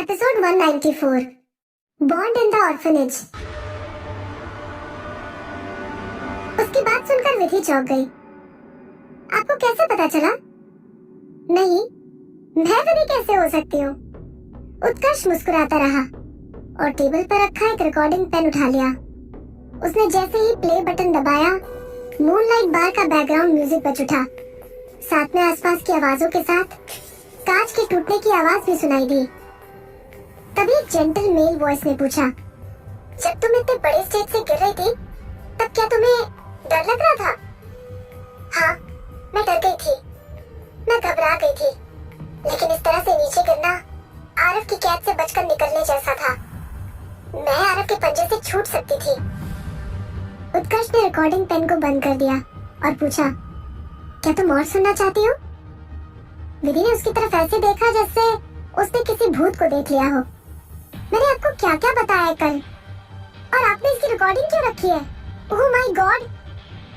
Episode 194 bond in the orphanage. उसकी बात सुनकर विधि चौंक गई। आपको कैसे पता चला? नहीं, मैं विधि कैसे हो सकती हूँ? उत्कर्ष मुस्कुराता रहा और टेबल पर रखा एक रिकॉर्डिंग पेन उठा लिया। उसने जैसे ही प्ले बटन दबाया, मूनलाइट बार का बैकग्राउंड म्यूजिक बज उठा। साथ में आसपास की आवाजों के साथ कांच के टूटने की आवाज भी सुनाई दी। तभी एक जेंटल मेल वॉइस ने पूछा, जब तुम इतने बड़े स्टेज से गिर रही थी, तब क्या तुम्हें डर लग रहा था? हाँ, मैं डर गई थी, मैं घबरा गई थी, लेकिन इस तरह से नीचे गिरना आरव की कैद से बचकर निकलने जैसा था। मैं आरव के पंजे से छूट सकती थी। उत्कर्ष ने रिकॉर्डिंग पेन को बंद कर दिया और पूछा, क्या तुम और सुनना चाहती हो? विधि ने उसकी तरफ ऐसे देखा जैसे उसने किसी भूत को देख लिया हो। मैंने आपको क्या क्या बताया कल, और आपने इसकी रिकॉर्डिंग क्यों रखी है? Oh my God!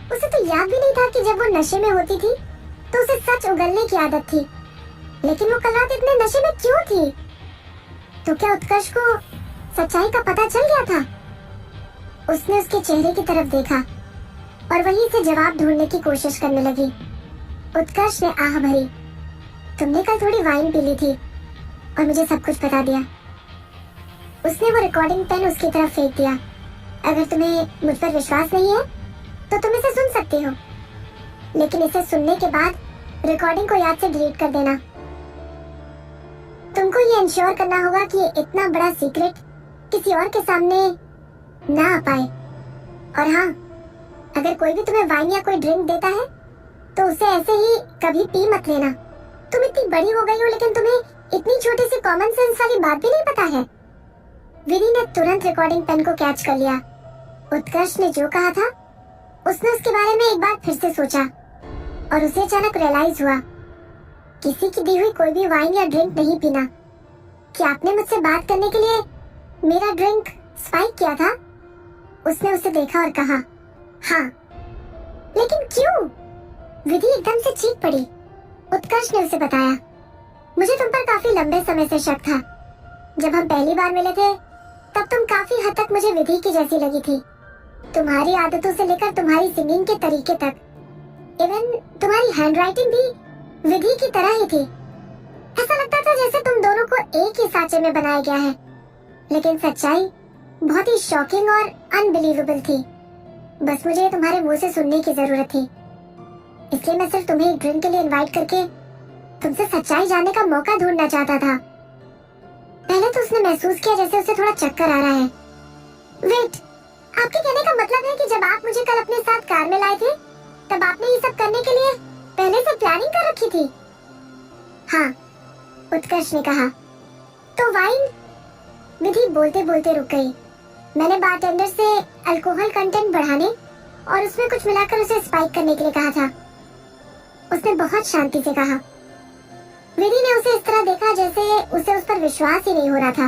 उसे तो याद भी नहीं था कि जब वो नशे में होती थी तो उसे सच उगलने की आदत थी। लेकिन वो कल रात इतने नशे में क्यों थी? तो क्या उत्कर्ष को सच्चाई का पता चल गया था? उसने उसके चेहरे की तरफ देखा और वहीं से जवाब ढूंढने की कोशिश करने लगी। उत्कर्ष ने आह भरी, तुमने कल थोड़ी वाइन पी ली थी और मुझे सब कुछ बता दिया। उसने वो रिकॉर्डिंग पेन उसकी तरफ फेंक दिया। अगर तुम्हें मुझ पर विश्वास नहीं है तो तुम इसे सुन सकती हो, लेकिन इसे सुनने के बाद रिकॉर्डिंग को याद से डिलीट कर देना। तुमको ये इंश्योर करना होगा कि ये इतना बड़ा सीक्रेट किसी और के सामने ना आ पाए। और हाँ, अगर कोई भी तुम्हें वाइन या कोई ड्रिंक देता है तो उसे ऐसे ही कभी पी मत लेना। तुम इतनी बड़ी हो गई हो, लेकिन तुम्हें इतनी छोटी सी कॉमन सेंस वाली बात भी नहीं पता है। विधि ने तुरंत रिकॉर्डिंग पेन को कैच कर लिया। उत्कर्ष ने जो कहा था, उसने उसके बारे में एक बार फिर से सोचा और उसे अचानक रियलाइज हुआ, किसी की दी हुई कोई भी वाइन या ड्रिंक नहीं पीना। क्या आपने मुझसे बात करने के लिए मेरा ड्रिंक स्पाइक किया था? उसने उसे देखा और कहा, हाँ। लेकिन क्यों? विधि एकदम से चीख पड़ी। उत्कर्ष ने उसे बताया, मुझे तुम पर काफी लंबे समय से शक था। जब हम पहली बार मिले थे तब तुम काफी हद तक मुझे विधि की जैसी लगी थी। तुम्हारी आदतों से लेकर तुम्हारी सिंगिंग के तरीके तक, इवन तुम्हारी हैंडराइटिंग भी विधि की तरह ही थी। ऐसा लगता था जैसे तुम दोनों को एक ही सांचे में बनाया गया है। लेकिन सच्चाई बहुत ही शॉकिंग और अनबिलीवेबल थी। बस मुझे तुम्हारे मुंह से सुनने की जरूरत थी, इसलिए मैं सिर्फ तुम्हें एक ड्रिंक के लिए इनवाइट करके तुमसे सच्चाई जानने का मौका ढूंढना चाहता था। पहले तो उसने महसूस किया जैसे उसे थोड़ा चक्कर आ रहा है। वेट, आपके कहने का मतलब है कि जब आप मुझे कल अपने साथ कार में लाए थे तब आपने ये सब करने के लिए पहले से प्लानिंग कर रखी थी? हाँ, उत्कर्ष ने कहा। तो वाइन? विधि बोलते बोलते रुक गई। मैंने बारटेंडर से अल्कोहल कंटेंट बढ़ाने और उसमें कुछ मिलाकर उसे स्पाइक करने के लिए कहा था। उसने बहुत शांति से कहा। विधि ने उसे इस तरह देखा जैसे उसे उस पर विश्वास ही नहीं हो रहा था।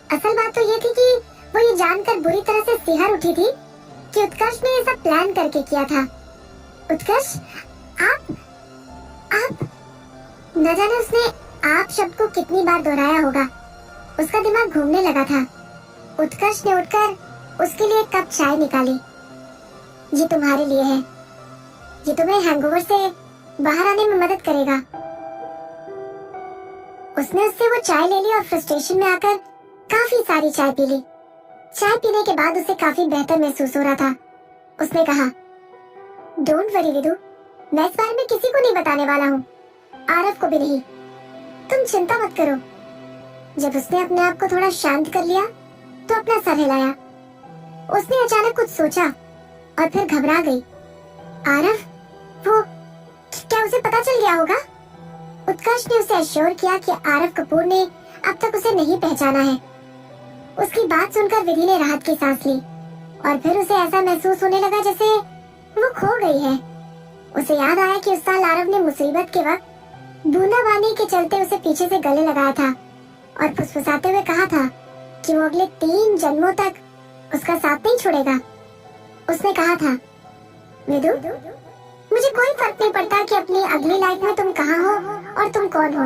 असल बात तो ये थी कि वो ये जानकर बुरी तरह से सिहर उठी थी कि उत्कर्ष ने ये सब प्लान करके किया था। उत्कर्ष, आप न जाने उसने आप शब्द को कितनी बार दोहराया होगा। उसका दिमाग घूमने लगा था। उत्कर्ष ने उठकर उसके लिए एक कप चाय निकाली। ये तुम्हारे लिए है, ये तुम्हें हैंगओवर से बाहर आने में मदद करेगा। उसने उससे वो चाय ले ली और फ्रस्ट्रेशन में आकर काफी सारी चाय पी ली। चाय पीने के बाद उसे काफी बेहतर महसूस हो रहा था। उसने कहा, डोंट वरी विदु, मैं इस बारे में किसी को नहीं बताने वाला हूँ, आरव को भी नहीं। तुम चिंता मत करो। जब उसने अपने आप को थोड़ा शांत कर लिया तो अपना सर हिलाया। उसने अचानक कुछ सोचा और फिर घबरा गई। आरव, वो क्या उसे पता चल गया होगा? उत्कर्ष ने उसे एश्योर किया कि आरव कपूर ने अब तक उसे नहीं पहचाना है। उसकी बात सुनकर विधि ने राहत की सांस ली और फिर उसे ऐसा महसूस होने लगा जैसे वो खो गई है। उसे याद आया कि उस साल आरव ने मुसीबत के वक्त बूंदाबांदी के चलते उसे पीछे से गले लगाया था और फुसफुसाते हुए कहा था कि वो अगले 3 जन्मों तक उसका साथ नहीं छोड़ेगा। उसने कहा था, विदु, मुझे कोई फर्क नहीं पड़ता कि अपनी अगली लाइफ में तुम कहाँ हो और तुम कौन हो।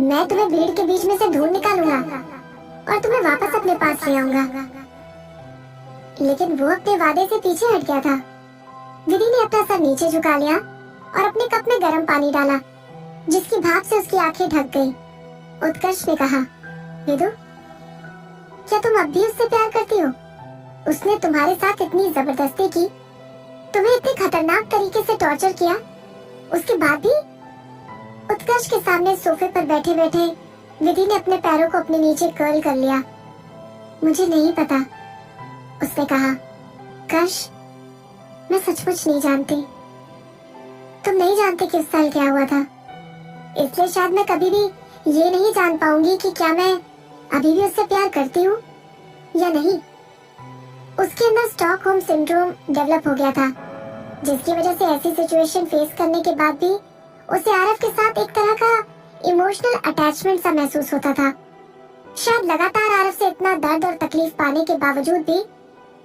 मैं तुम्हें भीड़ के बीच में से ढूंढ निकालूंगा और तुम्हें वापस अपने पास ले आऊंगा। लेकिन वो अपने वादे से पीछे हट गया था। विधि ने अपना सर नीचे झुका लिया और अपने कप में गर्म पानी डाला, जिसकी भाप से उसकी आंखें ढक गई। उत्कर्ष ने कहा, विदु, क्या तुम अब भी उससे प्यार करती हो? उसने तुम्हारे साथ इतनी जबरदस्ती की, तुम्हें इतने खतरनाक तरीके से टॉर्चर किया, उसके बाद भी? उत्कर्ष के सामने सोफे पर बैठे बैठे विधि ने अपने पैरों को अपने नीचे कर्ल कर लिया। मुझे नहीं पता, उसने कहा। कर्ष, मैं सचमुच नहीं जानती। तुम नहीं जानते कि उस साल क्या हुआ था, इसलिए शायद मैं कभी भी ये नहीं जान पाऊंगी कि क्या मैं अभी भी उससे प्यार करती हूँ या नहीं। उसके अंदर स्टॉकहोम सिंड्रोम डेवलप हो गया था, जिसकी वजह से ऐसी सिचुएशन फेस करने के बाद भी उसे आरव के साथ एक तरह का इमोशनल अटैचमेंट सा महसूस होता था। शायद लगातार आरव से इतना दर्द और तकलीफ पाने के बावजूद भी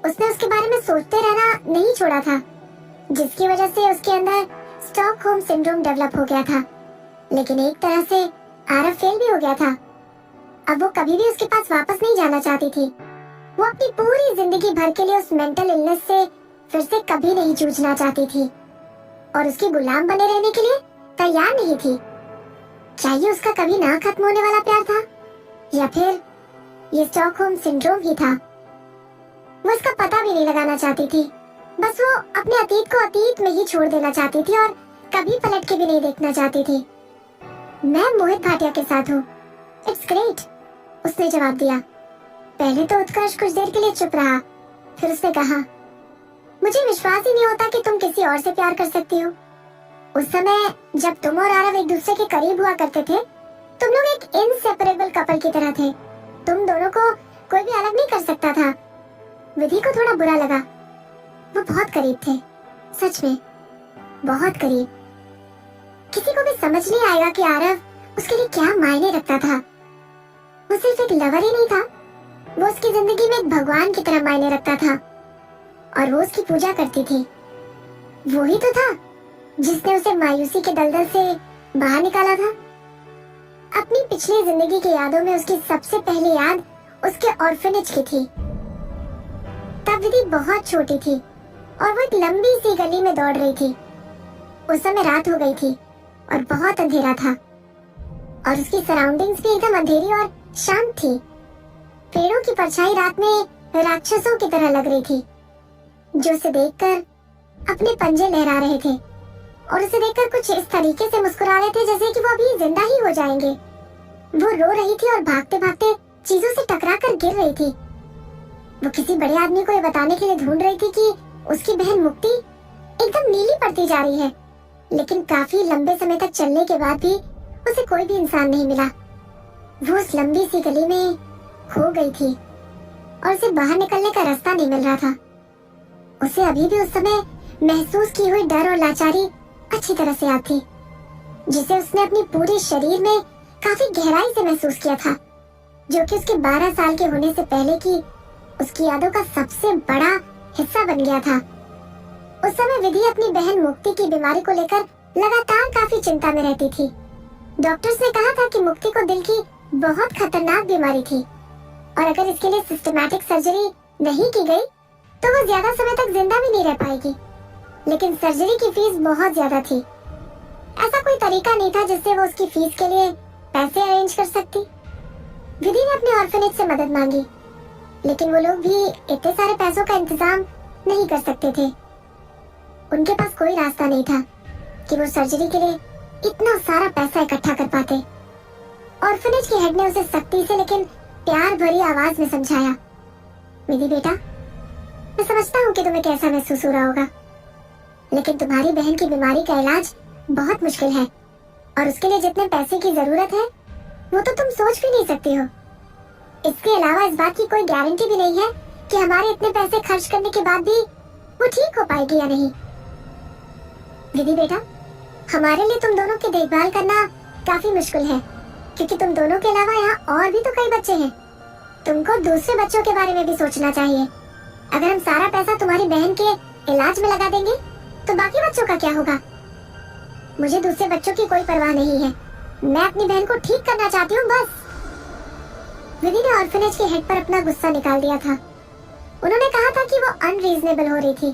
उसने उसके बारे में सोचते रहना नहीं छोड़ा था, जिसकी वजह से उसके अंदर स्टॉकहोम सिंड्रोम डेवलप हो गया था। लेकिन एक तरह से आरव फेल भी हो गया था। अब वो कभी भी उसके पास वापस नहीं जाना चाहती थी। वो अपनी पूरी जिंदगी भर के लिए उस मेंटल इलनेस से फिर से कभी नहीं जूझना चाहती थी और उसकी गुलाम बने रहने के लिए तैयार नहीं थी। चाहिए उसका कभी ना खत्म होने वाला प्यार था या फिर ये स्टॉकहोम सिंड्रोम ही था। वो इसका पता भी नहीं लगाना चाहती थी। बस वो अपने अतीत को अतीत में ही छोड़ देना चाहती थी और कभी पलट के भी नहीं देखना चाहती थी। मैं मोहित भाटिया के साथ हूँ। इट्स ग्रेट, उसने जवाब दिया। पहले तो उत्कर्ष कुछ देर के लिए चुप रहा, फिर उसने कहा, मुझे विश्वास ही नहीं होता कि तुम किसी और से प्यार कर सकती हो। उस समय जब तुम और आरव एक दूसरे के करीब हुआ करते थे, तुम लोग एक इनसेपरेबल कपल की तरह थे। तुम दोनों को कोई भी अलग नहीं कर सकता था। विधि को थोड़ा बुरा लगा। वो बहुत करीब थे, सच में बहुत करीब। किसी को भी समझ नहीं आएगा कि आरव उसके लिए क्या मायने रखता था। वो सिर्फ एक लवर ही नहीं था, वो उसकी जिंदगी में एक भगवान की तरह मायने रखता था और वो उसकी पूजा करती थी। वो ही तो था जिसने उसे मायूसी के दलदल से बाहर निकाला था। अपनी पिछली जिंदगी की यादों में उसकी सबसे पहली याद उसके ऑर्फनेज की थी। तब विधि बहुत छोटी थी और वो एक लंबी सी गली में दौड़ रही थी। उस समय रात हो गई थी और बहुत अंधेरा था और उसकी सराउंडिंग्स भी एकदम अंधेरी और शांत थी। पेड़ों की परछाई रात में राक्षसों की तरह लग रही थी, जो उसे देखकर अपने पंजे लहरा रहे थे और उसे देखकर कुछ इस तरीके से मुस्कुरा रहे थे जैसे कि वो अभी जिंदा ही हो जाएंगे। वो रो रही थी और भागते भागते चीजों से टकरा कर गिर रही थी। वो किसी बड़े आदमी को ये बताने के लिए ढूंढ रही थी कि उसकी बहन मुक्ति एकदम नीली पड़ती जा रही है, लेकिन काफी लंबे समय तक चलने के बाद भी उसे कोई भी इंसान नहीं मिला। वो उस लंबी सी गली में खो गई थी और उसे बाहर निकलने का रास्ता नहीं मिल रहा था। उसे अभी भी उस समय महसूस की हुई डर और लाचारी अच्छी तरह से याद थी, जिसे उसने अपनी पूरे शरीर में काफी गहराई से महसूस किया था, जो कि उसके 12 साल के होने से पहले की उसकी यादों का सबसे बड़ा हिस्सा बन गया था। उस समय विधि अपनी बहन मुक्ति की बीमारी को लेकर लगातार काफी चिंता में रहती थी। डॉक्टर्स ने कहा था कि मुक्ति को दिल की बहुत खतरनाक बीमारी थी और अगर इसके लिए सिस्टमैटिक सर्जरी नहीं की गई तो वो ज्यादा समय तक जिंदा भी नहीं रह पाएगी। लेकिन सर्जरी की फीस बहुत ज्यादा थी। ऐसा कोई तरीका नहीं था जिससे वो उसकी फीस के लिए पैसे अरेंज कर सकती। विधि ने अपने ऑर्फनेज से मदद मांगी, लेकिन वो लोग भी इतने सारे पैसों का इंतजाम नहीं कर सकते थे। उनके पास कोई रास्ता नहीं था कि वो सर्जरी के लिए इतना सारा पैसा इकट्ठा कर पाते। ऑर्फनेज के हेड ने उसे सख्ती से लेकिन प्यार भरी आवाज में समझाया, विधि बेटा, मैं समझता हूँ कि तुम्हें कैसा महसूस हो रहा होगा, लेकिन तुम्हारी बहन की बीमारी का इलाज बहुत मुश्किल है और उसके लिए जितने पैसे की जरूरत है वो तो तुम सोच भी नहीं सकती हो। इसके अलावा इस बात की कोई गारंटी भी नहीं है कि हमारे इतने पैसे खर्च करने के बाद भी वो ठीक हो पाएगी या नहीं। विधि बेटा, हमारे लिए तुम दोनों की देखभाल करना काफी मुश्किल है, क्योंकि तुम दोनों के अलावा यहाँ और भी तो कई बच्चे हैं। तुमको दूसरे बच्चों के बारे में भी सोचना चाहिए। अगर हम सारा पैसा तुम्हारी बहन के इलाज में लगा देंगे तो बाकी बच्चों का क्या होगा? मुझे दूसरे बच्चों की कोई परवाह नहीं है, मैं अपनी बहन को ठीक करना चाहती हूँ बस। विधि ने ऑर्फनेज के हेड पर अपना गुस्सा निकाल दिया था। उन्होंने कहा था कि वो अनरीजनेबल हो रही थी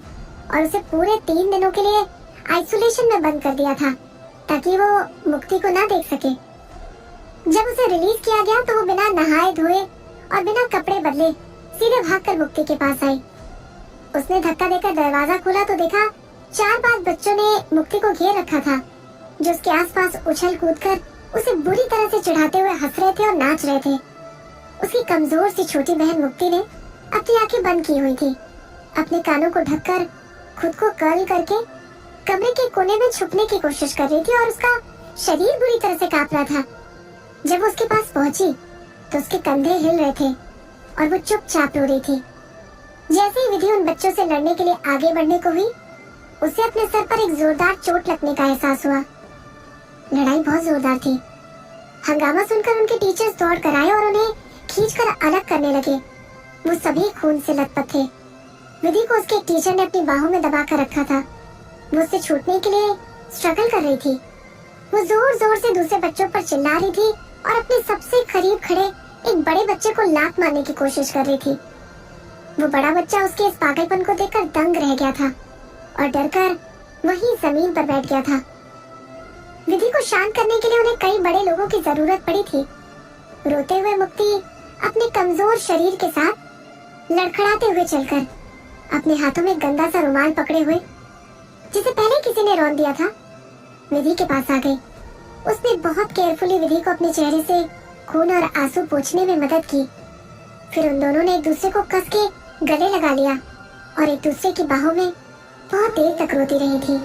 और उसे पूरे 3 दिनों के लिए आइसोलेशन में बंद कर दिया था ताकि वो मुक्ति को ना देख सके। जब उसे रिलीज किया गया तो वो बिना नहाए धोए और बिना कपड़े बदले सीधे भागकर मुक्ति के पास आई। उसने धक्का देकर दरवाजा खोला तो देखा 4-5 बच्चों ने मुक्ति को घेर रखा था, जो उसके आसपास उछल कूद कर उसे बुरी तरह से चिढ़ाते हुए हंस रहे थे और नाच रहे थे। उसकी कमजोर सी छोटी बहन मुक्ति ने अपनी आंखें बंद की हुई थी। अपने कानों को ढककर खुद को कर्ल करके कमरे के कोने में छुपने की कोशिश कर रही थी और उसका शरीर बुरी तरह से कांप रहा था। जब वो उसके पास पहुंची तो उसके कंधे हिल रहे थे और वो चुपचाप रो रही थी। जैसे ही विधि उन बच्चों से लड़ने के लिए आगे बढ़ने को हुई, उसे अपने सर पर एक जोरदार चोट लगने का एहसास हुआ। लड़ाई बहुत जोरदार थी। हंगामा सुनकर उनके टीचर्स दौड़ कर आए और उन्हें खींचकर अलग करने लगे। वो सभी खून से लथपथ थे। विधि को उसके टीचर ने अपनी बाहों में दबा कर रखा था। वो उससे छूटने के लिए स्ट्रगल कर रही थी। वो जोर जोर से दूसरे बच्चों पर चिल्ला रही थी और अपने सबसे करीब खड़े एक बड़े बच्चे को लात मारने की कोशिश कर रही थी। वो बड़ा बच्चा उसके इस पागलपन को देखकर दंग रह गया था और डरकर वहीं जमीन पर बैठ गया था। विधि को शांत करने के लिए उन्हें कई बड़े लोगों की जरूरत पड़ी थी। रोते हुए मुक्ति अपने कमजोर शरीर के साथ लड़खड़ाते हुए चलकर अपने हाथों में गंदा सा रुमाल पकड़े हुए, जिसे पहले किसी ने रौंद दिया था, विधि के पास आ गई। उसने बहुत केयरफुली विधि को अपने चेहरे से खून और आंसू पोंछने में मदद की। फिर उन दोनों ने एक दूसरे को कस के गले लगा लिया और एक दूसरे की बाहों में बहुत देर तक रोती रही थी।